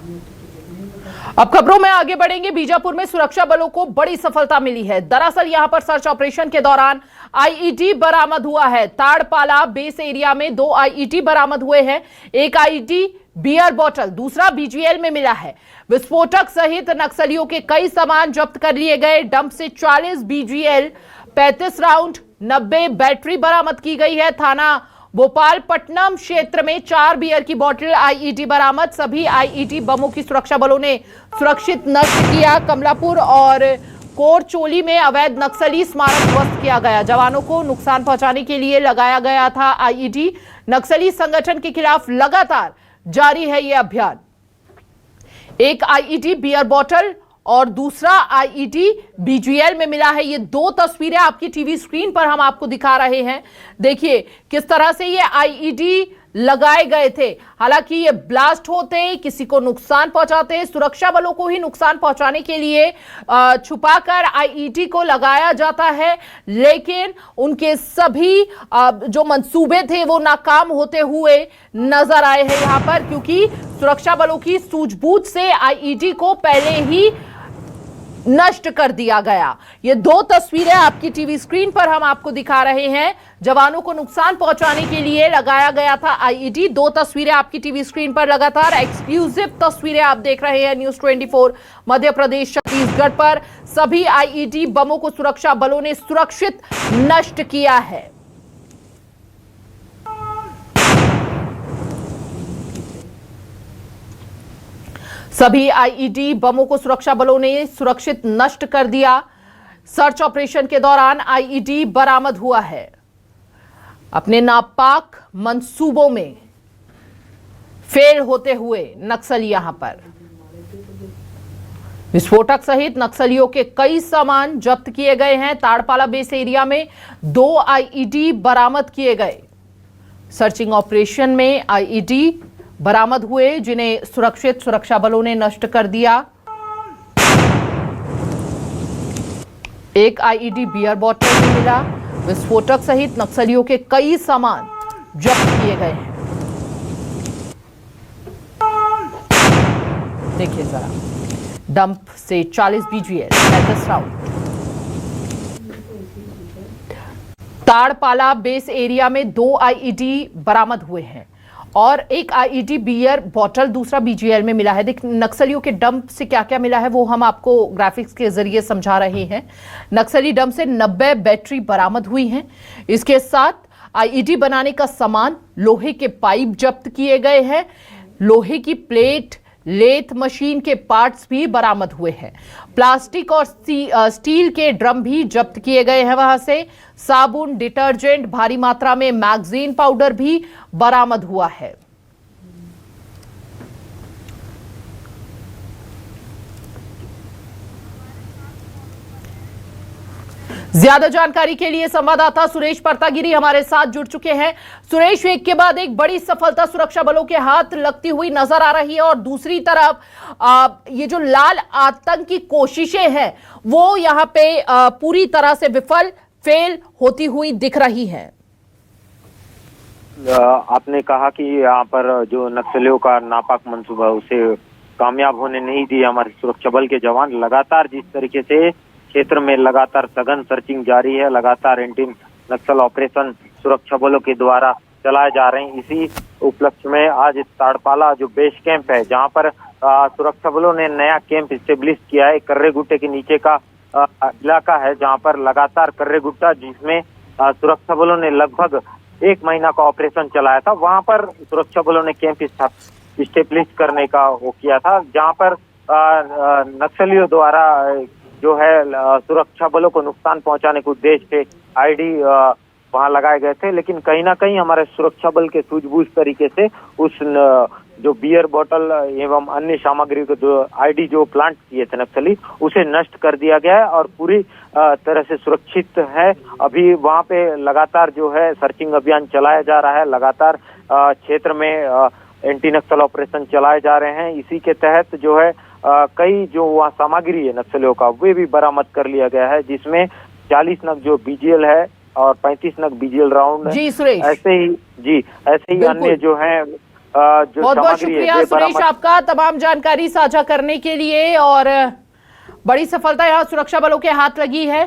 अब खबरों में आगे बढ़ेंगे। बीजापुर में सुरक्षा बलों को बड़ी सफलता मिली है। दरअसल यहां पर सर्च ऑपरेशन के दौरान आईईडी बरामद हुआ है। ताड़पाला बेस एरिया में 2 आईईडी बरामद हुए हैं। एक आईईडी बियर बोतल, दूसरा बीजीएल में मिला है। विस्फोटक सहित नक्सलियों के कई सामान जब्त कर लिए गए। डंप से 40 बीजीएल, 35 राउंड, 90 बैटरी बरामद की गई है। थाना भोपालपट्टनम क्षेत्र में 4 बियर की बोतल आईईडी बरामद। सभी आईईडी बमों की सुरक्षा बलों ने सुरक्षित नष्ट किया। कमलापुर और कोरचोली में अवैध नक्सली स्मारक ध्वस्त किया गया। जवानों को नुकसान पहुंचाने के लिए लगाया गया था आईईडी। नक्सली संगठन के खिलाफ लगातार जारी है यह अभियान। एक आईईडी बियर बोतल और दूसरा आईईडी बीजीएल में मिला है। ये 2 तस्वीरें आपकी टीवी स्क्रीन पर हम आपको दिखा रहे हैं। देखिए किस तरह से ये आईईडी लगाए गए थे। हालांकि ये ब्लास्ट होते, किसी को नुकसान पहुंचाते, सुरक्षा बलों को ही नुकसान पहुंचाने के लिए छुपाकर आईईडी को लगाया जाता है, लेकिन उनके सभी जो मंसूबे थे वो नाकाम होते हुए नजर आए हैं यहां पर, क्योंकि सुरक्षा बलों की सूझबूझ से आईईडी को पहले ही नष्ट कर दिया गया। ये 2 तस्वीरें आपकी टीवी स्क्रीन पर हम आपको दिखा रहे हैं। जवानों को नुकसान पहुंचाने के लिए लगाया गया था आईईडी। 2 तस्वीरें आपकी टीवी स्क्रीन पर लगातार एक्सक्लूसिव तस्वीरें आप देख रहे हैं न्यूज़ 24 मध्य प्रदेश छत्तीसगढ़ पर। सभी आईईडी बमों को सुरक्षा बलों ने सुरक्षित नष्ट किया है। सभी आईईडी बमों को सुरक्षा बलों ने सुरक्षित नष्ट कर दिया। सर्च ऑपरेशन के दौरान आईईडी बरामद हुआ है। अपने नापाक मंसूबों में फेल होते हुए नक्सली यहां पर विस्फोटक सहित नक्सलियों के कई सामान जब्त किए गए हैं। ताड़पाला बेस एरिया में 2 आईईडी बरामद किए गए। सर्चिंग ऑपरेशन में आईईडी बरामद हुए, जिन्हें सुरक्षित सुरक्षा बलों ने नष्ट कर दिया। एक आईईडी बियर बोतल भी मिला। विस्फोटक सहित नक्सलियों के कई सामान जब्त किए गए हैं। देखिए जरा, डंप से 40 बीजीएल, 35 राउंड। ताड़पाला बेस एरिया में 2 आईईडी बरामद हुए हैं और एक आईईडी बियर बोतल, दूसरा बीजीएल में मिला है। देख, नक्सलियों के डंप से क्या क्या मिला है वो हम आपको ग्राफिक्स के जरिए समझा रहे हैं। नक्सली डंप से 90 बैटरी बरामद हुई हैं। इसके साथ आईईडी बनाने का सामान, लोहे के पाइप जब्त किए गए हैं। लोहे की प्लेट, लेथ मशीन के पार्ट्स भी बरामद हुए हैं। प्लास्टिक और स्टील के ड्रम भी जब्त किए गए हैं। वहां से साबुन, डिटर्जेंट, भारी मात्रा में मैगजीन पाउडर भी बरामद हुआ है। ज्यादा जानकारी के लिए संवाददाता सुरेश परतागिरी हमारे साथ जुड़ चुके हैं। सुरेश, एक के बाद एक बड़ी सफलता सुरक्षा बलों के हाथ लगती हुई नजर आ रही है और दूसरी तरफ ये जो लाल आतंक की कोशिशें हैं वो यहाँ पे पूरी तरह से फेल होती हुई दिख रही हैं। आपने कहा कि यहाँ पर जो नक्सलियों का नापाक मंसूबा उसे कामयाब होने नहीं दिया हमारे सुरक्षा बल के जवान। लगातार जिस तरीके से क्षेत्र में लगातार सघन सर्चिंग जारी है, लगातार एंटी नक्सल ऑपरेशन सुरक्षा बलों के द्वारा चलाए जा रहे हैं। इसी उपलक्ष्य में आज ताड़पाला जो बेस कैंप है, जहां पर सुरक्षा बलों ने नया कैंप स्टेब्लिश किया है। कर्रे गुट्टे के नीचे का इलाका है जहां पर लगातार कर्रे गुट्टा, जिसमें सुरक्षा बलों ने लगभग 1 महीना का ऑपरेशन चलाया था, वहां पर सुरक्षा बलों ने कैंप स्टेब्लिश करने का वो किया था, जहां पर नक्सलियों द्वारा जो है सुरक्षा बलों को नुकसान पहुंचाने के उद्देश्य से आईडी वहां लगाए गए थे। लेकिन कहीं ना कहीं हमारे सुरक्षा बल के सूझबूझ तरीके से उस जो बियर बोतल एवं अन्य सामग्री को जो आईडी जो प्लांट किए थे नक्सली, उसे नष्ट कर दिया गया है और पूरी तरह से सुरक्षित है। अभी वहां पे लगातार जो है सर्चिंग अभियान चलाया जा रहा है। लगातार क्षेत्र में एंटी नक्सल ऑपरेशन चलाए जा रहे हैं। इसी के तहत जो है कई जो वहाँ सामग्री है नक्सलियों का वे भी बरामद कर लिया गया है, जिसमें 40 नग जो बीजीएल है और 35 नग बीजीएल राउंड जी सुरेश, ऐसे ही अन्य जो है जो बहुत बहुत सामग्री है शुक्रिया वे सुरेश बरामद। आपका तमाम जानकारी साझा करने के लिए। और बड़ी सफलता यहाँ सुरक्षा बलों के हाथ लगी है।